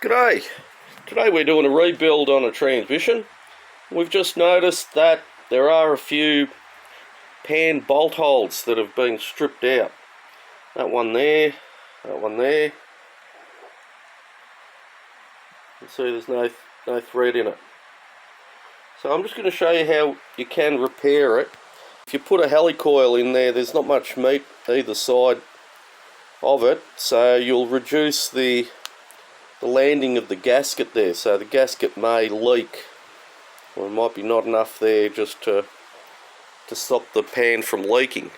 G'day. Today we're doing a rebuild on a transmission. We've just noticed that there are a few pan bolt holes that have been stripped out. That one there, that one there. You can see there's no thread in it. So I'm just going to show you how you can repair it. If you put a Heli Coil in there, there's not much meat either side of it, so you'll reduce the landing of the gasket there, so the gasket may leak, or it might be not enough there just to stop the pan from leaking.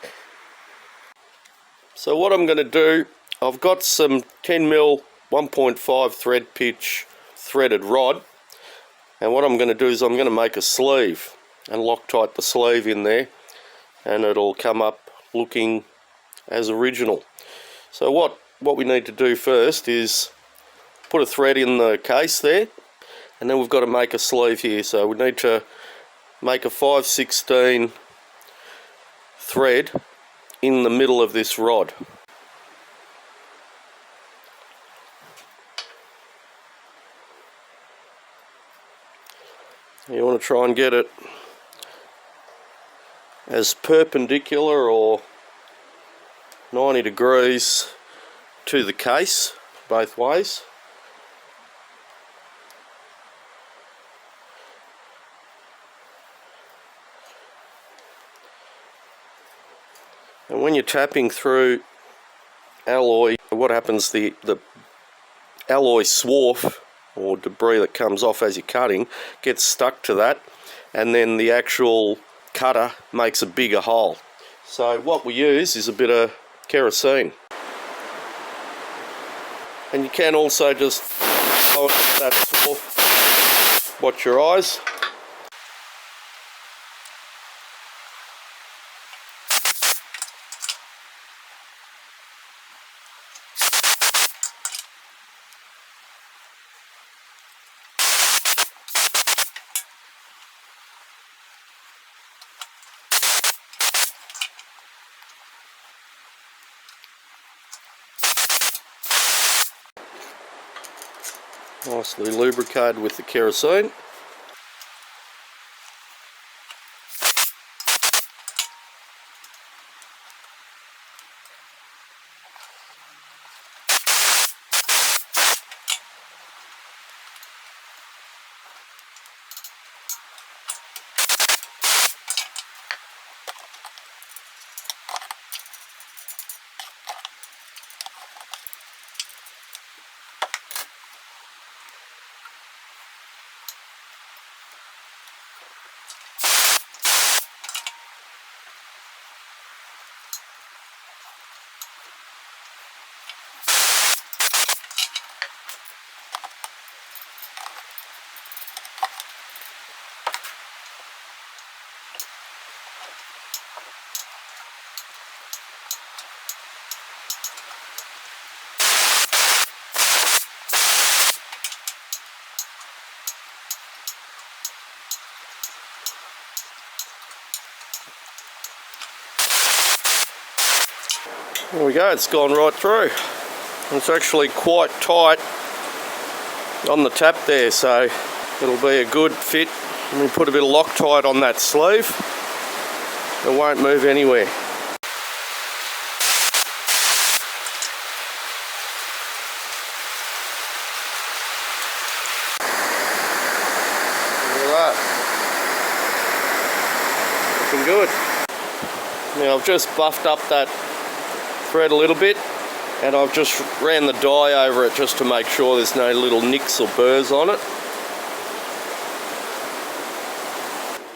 So what I'm going to do, I've got some 10mm 1.5 thread pitch threaded rod, and what I'm going to do is I'm going to make a sleeve and Loctite the sleeve in there, and it'll come up looking as original. So what we need to do first is put a thread in the case there, and then we've got to make a sleeve here. So we need to make a 5/16 thread in the middle of this rod. You want to try and get it as perpendicular or 90 degrees to the case both ways. And when you're tapping through alloy, what happens, the alloy swarf or debris that comes off as you're cutting gets stuck to that, and then the actual cutter makes a bigger hole. So what we use is a bit of kerosene. And you can also just follow that swarf, watch your eyes. Nicely lubricated with the kerosene. There we go, it's gone right through. It's actually quite tight on the tap there, so it'll be a good fit. And we put a bit of Loctite on that sleeve, it won't move anywhere. Look at that. Looking good. Now I've just buffed up that thread a little bit, and I've just ran the dye over it just to make sure there's no little nicks or burrs on it.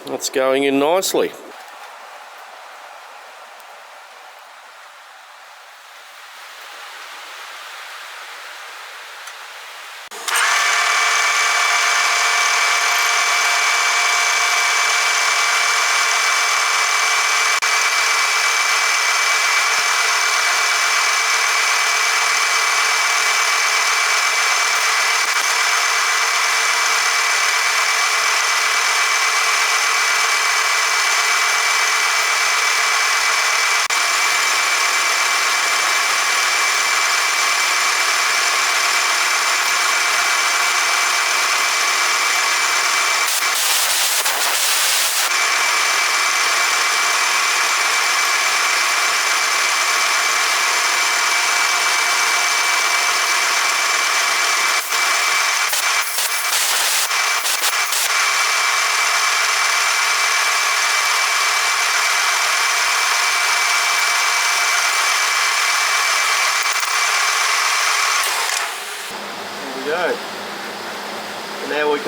That's going in nicely.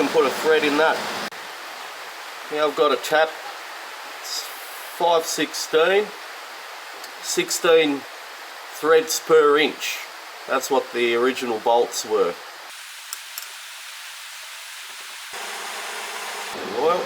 can put a thread in that. Now I've got a tap, it's 5/16, 16 threads per inch. That's what the original bolts were. Oil.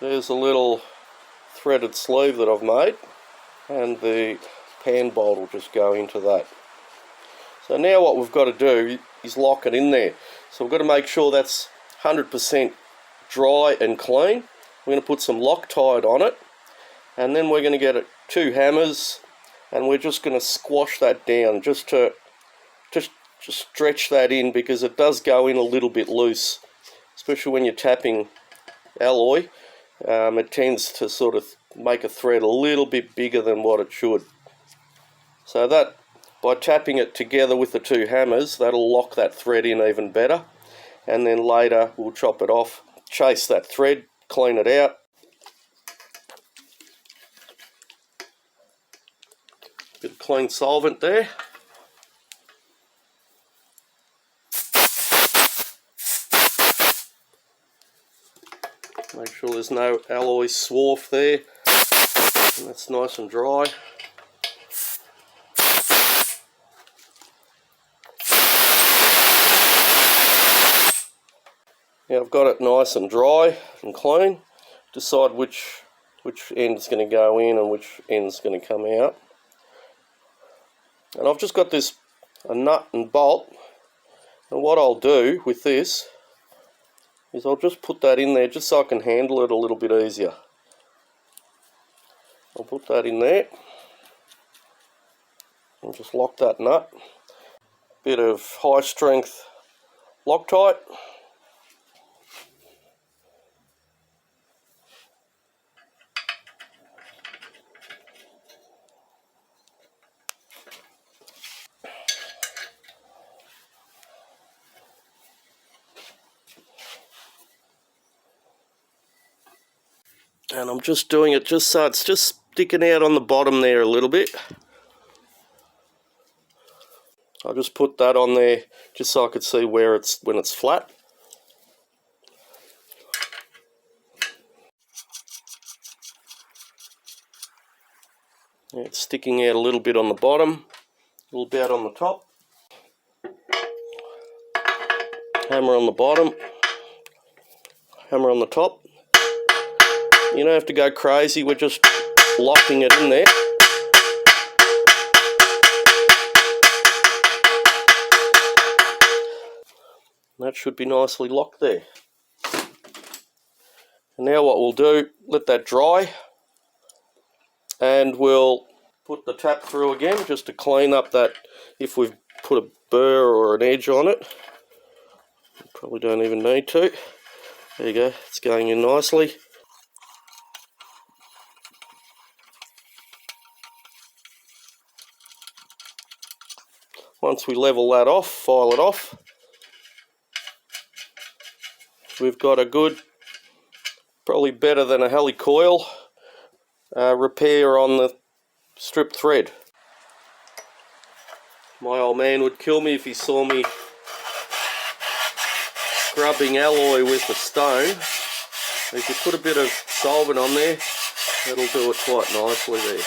There's a little threaded sleeve that I've made, and the pan bolt will just go into that. So now what we've got to do is lock it in there. So we've got to make sure that's 100% dry and clean. We're going to put some Loctite on it, and then we're going to get 2 hammers, and we're just going to squash that down just to stretch that in, because it does go in a little bit loose, especially when you're tapping alloy. It tends to sort of make a thread a little bit bigger than what it should. So that, by tapping it together with the 2 hammers, that'll lock that thread in even better. And then later we'll chop it off, chase that thread, clean it out. Bit of clean solvent there. Make sure there's no alloy swarf there, and that's nice and dry. Now I've got it nice and dry and clean. Decide which end is going to go in and which end is going to come out. And I've just got a nut and bolt, and what I'll do with this is I'll just put that in there just so I can handle it a little bit easier. I'll put that in there and just lock that nut. Bit of high strength Loctite. And I'm just doing it just so it's just sticking out on the bottom there a little bit. I'll just put that on there just so I could see where when it's flat. Yeah, it's sticking out a little bit on the bottom, a little bit on the top. Hammer on the bottom, hammer on the top. You don't have to go crazy, we're just locking it in there. That should be nicely locked there. And now what we'll do, let that dry, and we'll put the tap through again just to clean up that if we've put a burr or an edge on it. Probably don't even need to. There you go, it's going in nicely. Once we level that off, file it off, we've got a good, probably better than a Heli Coil repair on the strip thread. My old man would kill me if he saw me scrubbing alloy with the stone. If you put a bit of solvent on there, that'll do it quite nicely there.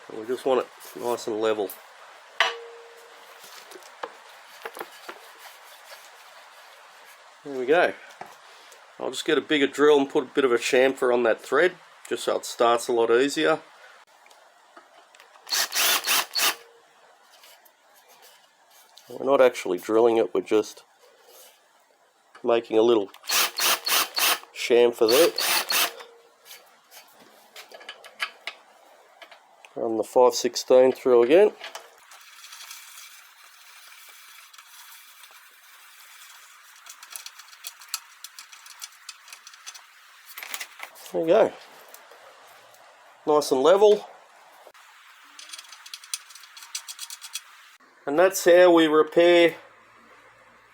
And we just want it nice and level. There we go. I'll just get a bigger drill and put a bit of a chamfer on that thread, just so it starts a lot easier. We're not actually drilling it, we're just making a little chamfer there. Run the 5/16 through again. There you go. Nice and level. And that's how we repair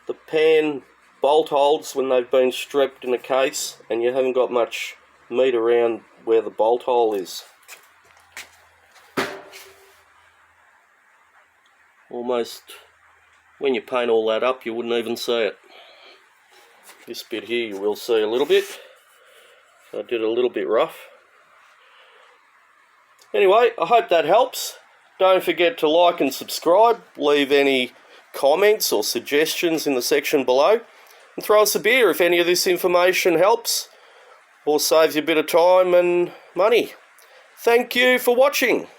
the pan bolt holes when they've been strapped in a case and you haven't got much meat around where the bolt hole is. Almost, when you paint all that up, you wouldn't even see it. This bit here you will see a little bit. So I did a little bit rough. Anyway, I hope that helps. Don't forget to like and subscribe. Leave any comments or suggestions in the section below. And throw us a beer if any of this information helps or saves you a bit of time and money. Thank you for watching.